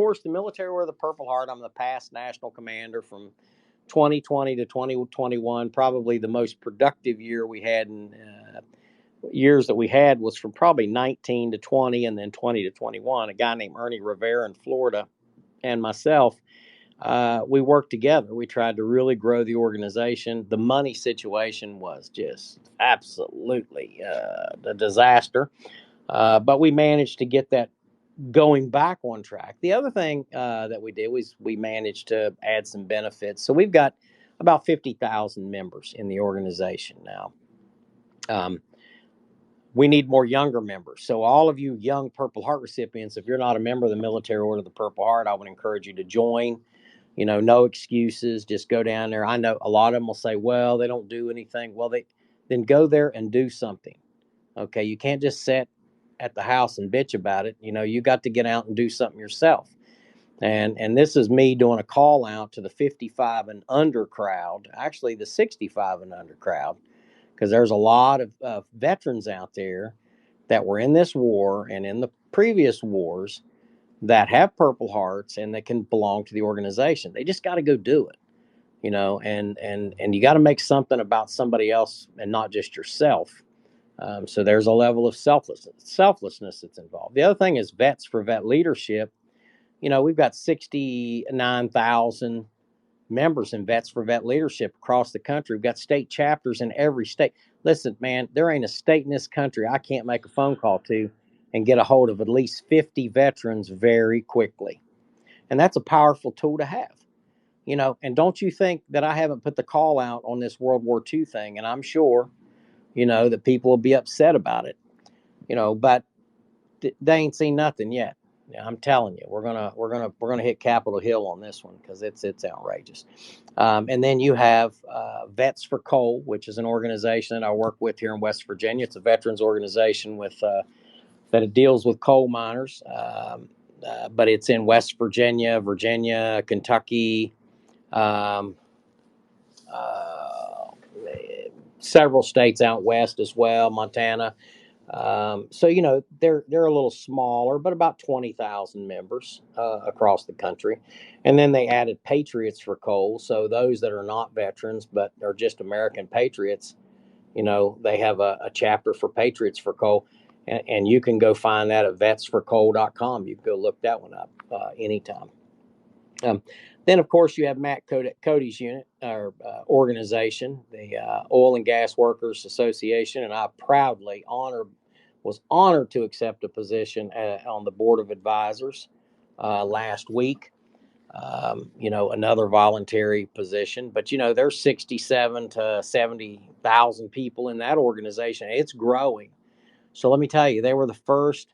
course, the Military Order of the Purple Heart, I'm the past national commander from 2020 to 2021. Probably the most productive year we had in years that we had was from probably 19 to 20 and then 20 to 21. A guy named Ernie Rivera in Florida and myself, we worked together. We tried to really grow the organization. The money situation was just absolutely a disaster, but we managed to get that going back on track. The other thing that we did was we managed to add some benefits. So we've got about 50,000 members in the organization now. We need more younger members. So all of you young Purple Heart recipients, if you're not a member of the Military Order of the Purple Heart, I would encourage you to join. You know, no excuses. Just go down there. I know a lot of them will say, well, they don't do anything. Well, then go there and do something. Okay, you can't just sit at the house and bitch about it. You know, you got to get out and do something yourself. And this is me doing a call out to the 55 and under crowd, actually the 65 and under crowd, because there's a lot of veterans out there that were in this war and in the previous wars that have Purple Hearts and that can belong to the organization. They just got to go do it, you know, and you got to make something about somebody else and not just yourself. So there's a level of selflessness that's involved. The other thing is Vets for Vet Leadership. You know, we've got 69,000 members in Vets for Vet Leadership across the country. We've got state chapters in every state. Listen, man, there ain't a state in this country I can't make a phone call to and get a hold of at least 50 veterans very quickly. And that's a powerful tool to have, you know. And don't you think that I haven't put the call out on this World War II thing? And I'm sure, you know, that people will be upset about it, you know, but they ain't seen nothing yet. Yeah, I'm telling you, we're gonna hit Capitol Hill on this one because it's outrageous. And then you have Vets for Coal, which is an organization that I work with here in West Virginia. It's a veterans organization with that it deals with coal miners, but it's in West Virginia, Kentucky, um, uh, several states out west as well, Montana. So you know they're a little smaller, but about 20,000 members across the country, and then they added Patriots for Coal. So those that are not veterans but are just American patriots, you know, they have a chapter for Patriots for Coal, and you can go find that at vetsforcoal.com. You can go look that one up anytime. Then, of course, you have Matt Cody's unit or organization, the Oil and Gas Workers Association, and I was honored to accept a position on the board of advisors last week. You know, another voluntary position, but you know, there's 67 to 70,000 people in that organization. It's growing. So let me tell you, they were the first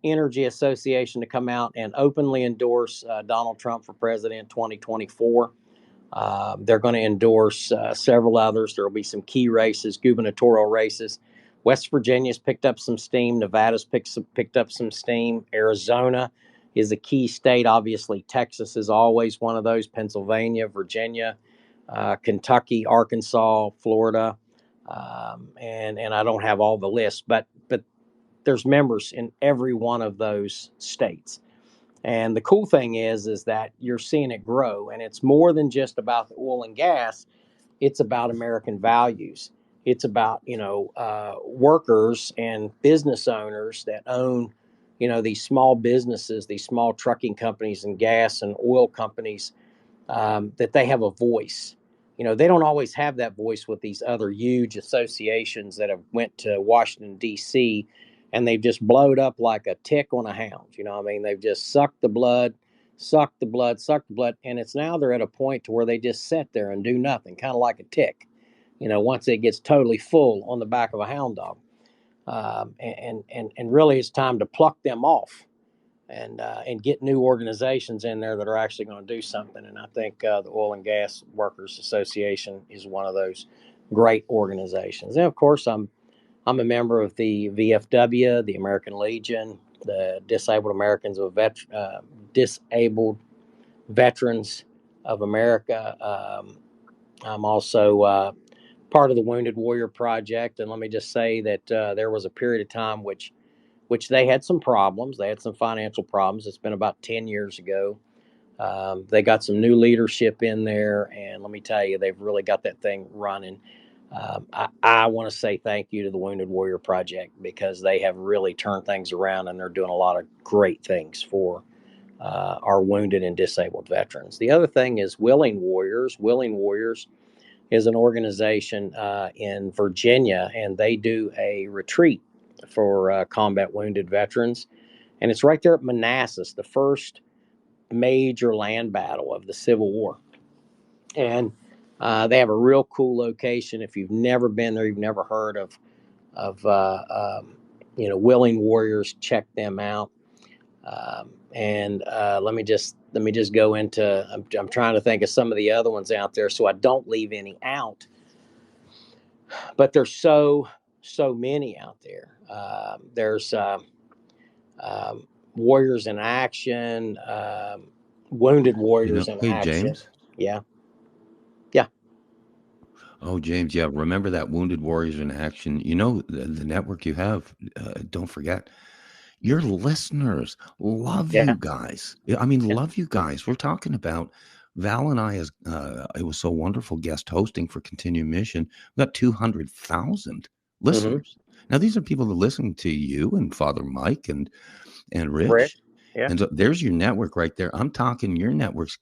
energy association to come out and openly endorse Donald Trump for president 2024. They're going to endorse several others. There will be some key races, gubernatorial races. West Virginia's picked up some steam. Nevada's picked up some steam. Arizona is a key state. Obviously, Texas is always one of those. Pennsylvania, Virginia, Kentucky, Arkansas, Florida, and I don't have all the lists, but there's members in every one of those states. And the cool thing is that you're seeing it grow, and it's more than just about the oil and gas. It's about American values. It's about, you know, workers and business owners that own, you know, these small businesses, these small trucking companies and gas and oil companies, that they have a voice. You know, they don't always have that voice with these other huge associations that have went to Washington, D.C., and they've just blowed up like a tick on a hound. You know what I mean? They've just sucked the blood. And it's now they're at a point to where they just sit there and do nothing, kind of like a tick, you know, once it gets totally full on the back of a hound dog. And really it's time to pluck them off and get new organizations in there that are actually going to do something. And I think the Oil and Gas Workers Association is one of those great organizations. And of course, I'm a member of the VFW, the American Legion, the Disabled Veterans of America. I'm also part of the Wounded Warrior Project, and let me just say that there was a period of time which which they had some problems. They had some financial problems. It's been about 10 years ago. They got some new leadership in there, and let me tell you, they've really got that thing running. I want to say thank you to the Wounded Warrior Project, because they have really turned things around, and they're doing a lot of great things for our wounded and disabled veterans. The other thing is Willing Warriors. Willing Warriors is an organization in Virginia, and they do a retreat for combat wounded veterans. And it's right there at Manassas, the first major land battle of the Civil War. And they have a real cool location. If you've never been there, you've never heard of Willing Warriors, check them out. And let me just go into. I'm trying to think of some of the other ones out there, so I don't leave any out. But there's so many out there. There's Warriors in Action, Wounded Warriors in Hey, Action. James. Yeah, yeah. Oh, James, yeah, remember that Wounded Warriors in Action? The network you have, don't forget, your listeners love Yeah. you guys. I mean, Yeah. love you guys. We're talking about Val and I, as it was so wonderful guest hosting for Continuum Mission. We got 200,000 Mm-hmm. listeners. Now, these are people that listen to you and Father Mike and Rick. Rich. Yeah. And so there's your network right there. I'm talking your network's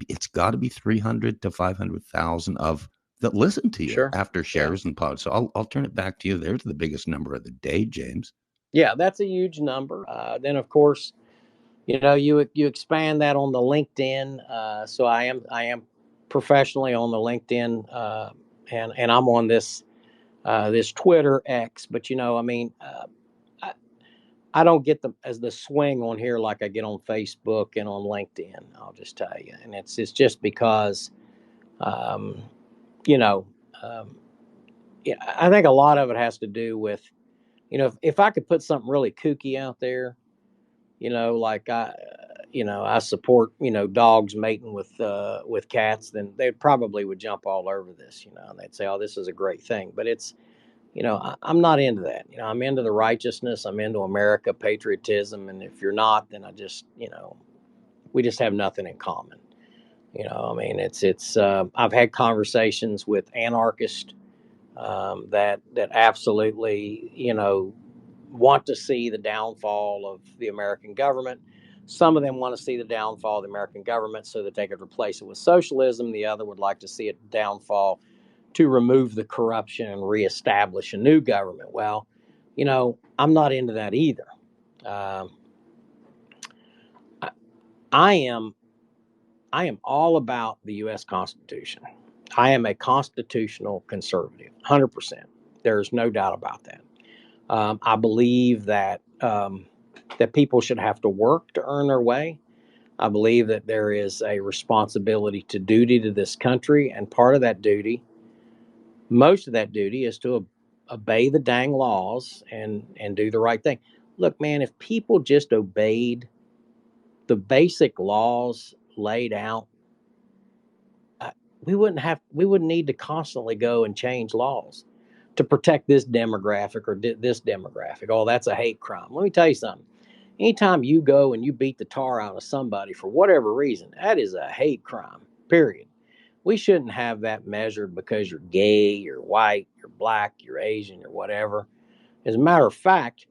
it's got to be 300 to 500,000 of that listen to you Sure. after Yeah. shares and pods. So I'll turn it back to you. There's the biggest number of the day, James. Yeah. That's a huge number. Then, of course, you expand that on the LinkedIn. So I am professionally on the LinkedIn, and I'm on this Twitter X. But I, I don't get the swing on here like I get on Facebook and on LinkedIn. I'll just tell you, and it's just because, um, you know, um, yeah, I think a lot of it has to do with, if I could put something really kooky out there, like I support, dogs mating with cats, then they probably would jump all over this, and they'd say, oh, this is a great thing. But it's, I'm not into that. I'm into the righteousness. I'm into America, patriotism. And if you're not, then we just have nothing in common. I've had conversations with anarchists that absolutely, want to see the downfall of the American government. Some of them want to see the downfall of the American government so that they could replace it with socialism. The other would like to see it downfall to remove the corruption and reestablish a new government. Well, I'm not into that either. Um, I, I am all about the U.S. Constitution. I am a constitutional conservative, 100%. There's no doubt about that. I believe that people should have to work to earn their way. I believe that there is a responsibility to duty to this country, and part of that duty, most of that duty, is to obey the dang laws and do the right thing. Look, man, if people just obeyed the basic laws laid out, uh, we wouldn't need to constantly go and change laws to protect this demographic or this demographic. Oh, that's a hate crime. Let me tell you something. Anytime you go and you beat the tar out of somebody for whatever reason, that is a hate crime, period. We shouldn't have that measured because you're gay, you're white, you're black, you're Asian, or whatever. As a matter of fact,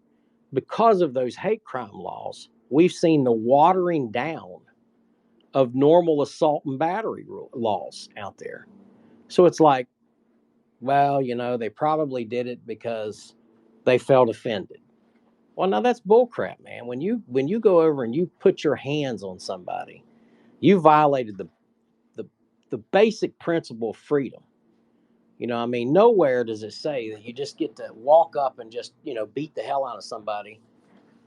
because of those hate crime laws, we've seen the watering down of normal assault and battery laws out there. So it's like, well, they probably did it because they felt offended. Well, now that's bullcrap, man. When you go over and you put your hands on somebody, you violated the the basic principle of freedom. Nowhere does it say that you just get to walk up and just beat the hell out of somebody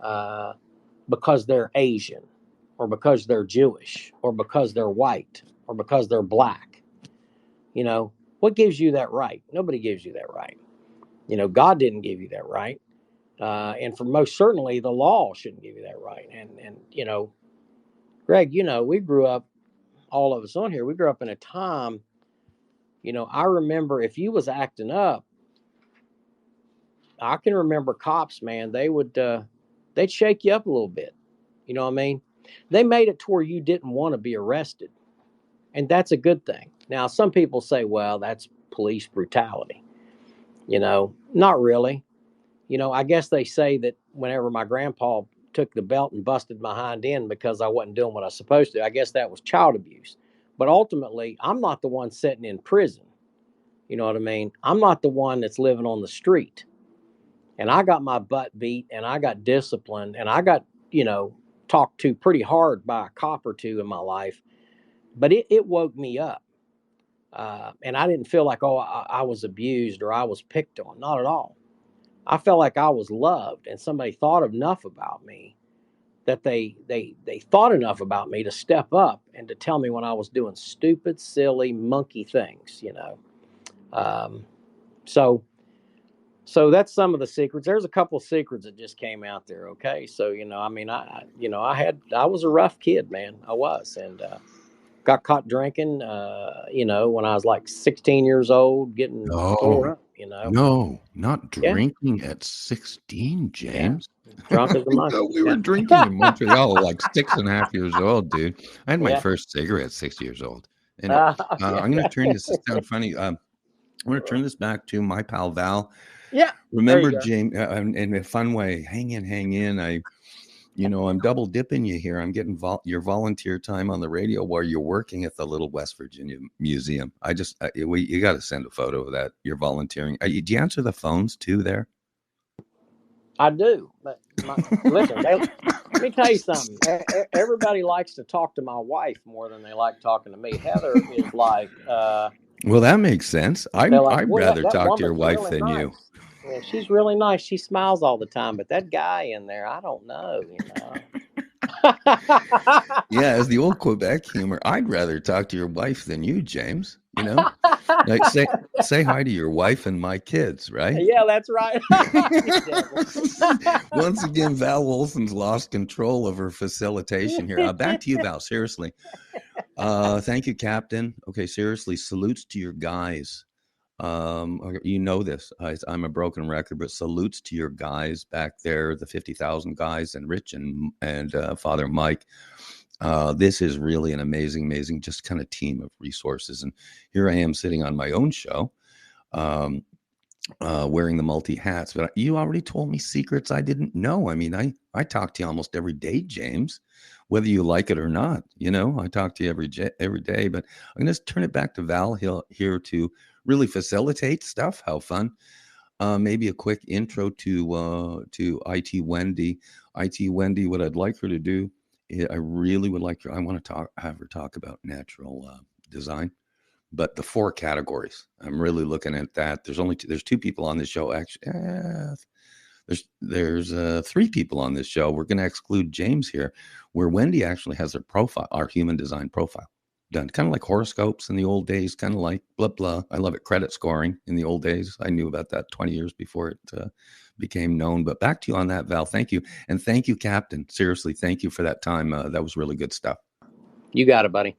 uh, because they're Asian, or because they're Jewish, or because they're white, or because they're black. What gives you that right? Nobody gives you that right. God didn't give you that right. And for most certainly, the law shouldn't give you that right. And Greg, we grew up, all of us on here, we grew up in a time, I remember if you was acting up, I can remember cops, man, they would they'd shake you up a little bit. You know what I mean? They made it to where you didn't want to be arrested. And that's a good thing. Now, some people say, well, that's police brutality. Not really. I guess they say that whenever my grandpa took the belt and busted my hind end because I wasn't doing what I was supposed to, I guess that was child abuse. But ultimately, I'm not the one sitting in prison. You know what I mean? I'm not the one that's living on the street. And I got my butt beat and I got disciplined and I got, talked to pretty hard by a cop or two in my life. But it woke me up. And I didn't feel like, oh, I was abused or I was picked on. Not at all. I felt like I was loved and somebody thought enough about me that they thought enough about me to step up and to tell me when I was doing stupid, silly, monkey things. Um, so so that's some of the secrets. There's a couple of secrets that just came out there. Okay, so I mean, I was a rough kid, man. I was, and got caught drinking. When I was like 16 years old, getting Oh, tore up. no, not Yeah, drinking at 16, yeah, James. drunk as a monkey. We were Yeah, drinking in Montreal like 6.5 years old, dude. I had my yeah. first cigarette at 6 years old. Anyway, Yeah, I'm going to turn this. This sounds funny. I'm going to turn this back to my pal Val. yeah. There you Remember, go. James, in a fun way. Hang in, hang in. I'm double dipping you here. I'm getting your volunteer time on the radio while you're working at the Little West Virginia Museum. You got to send a photo of that. You're volunteering. Do you answer the phones too there? I do, but listen. Let me tell you something. Everybody likes to talk to my wife more than they like talking to me. Heather is like, Well, that makes sense. they're like, I'd boy, rather that talk to your woman's wife really than you. nice. Yeah, she's really nice. She smiles all the time, but that guy in there, I don't know. Yeah, as the old Quebec humor, I'd rather talk to your wife than you, James. Like say hi to your wife and my kids, right? Yeah, that's right. You devil. Once again, Val Wolfen's lost control of her facilitation here. Back to you, Val. Seriously. Thank you, Captain. Okay, seriously, salutes to your guys. You know this. I'm a broken record, but salutes to your guys back there, the 50,000 guys, and Rich and Father Mike. This is really an amazing, just kind of team of resources. And here I am sitting on my own show, wearing the multi hats. But you already told me secrets I didn't know. I mean, I talk to you almost every day, James, whether you like it or not. I talk to you every day. But I'm going to turn it back to Val here to really facilitate stuff. How fun. Maybe a quick intro to IT Wendy. IT Wendy, what I'd like her to do, I really would like her. I want to have her talk about natural design, but the 4 categories. I'm really looking at that. There's 2 people on this show. Actually, there's 3 people on this show. We're going to exclude James here, where Wendy actually has her profile, our human design profile, done kind of like horoscopes in the old days, kind of like blah blah. I love it. Credit scoring in the old days. I knew about that 20 years before it became known. But back to you on that, Val. Thank you, and thank you, Captain. Seriously, thank you for that time. That was really good stuff. You got it, buddy.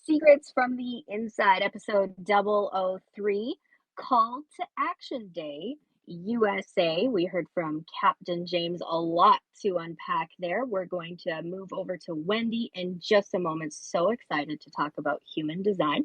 Secrets from the Inside, episode 003, Call to Action Day, USA. We heard from Captain James, a lot to unpack there. We're going to move over to Wendy in just a moment. So excited to talk about human design.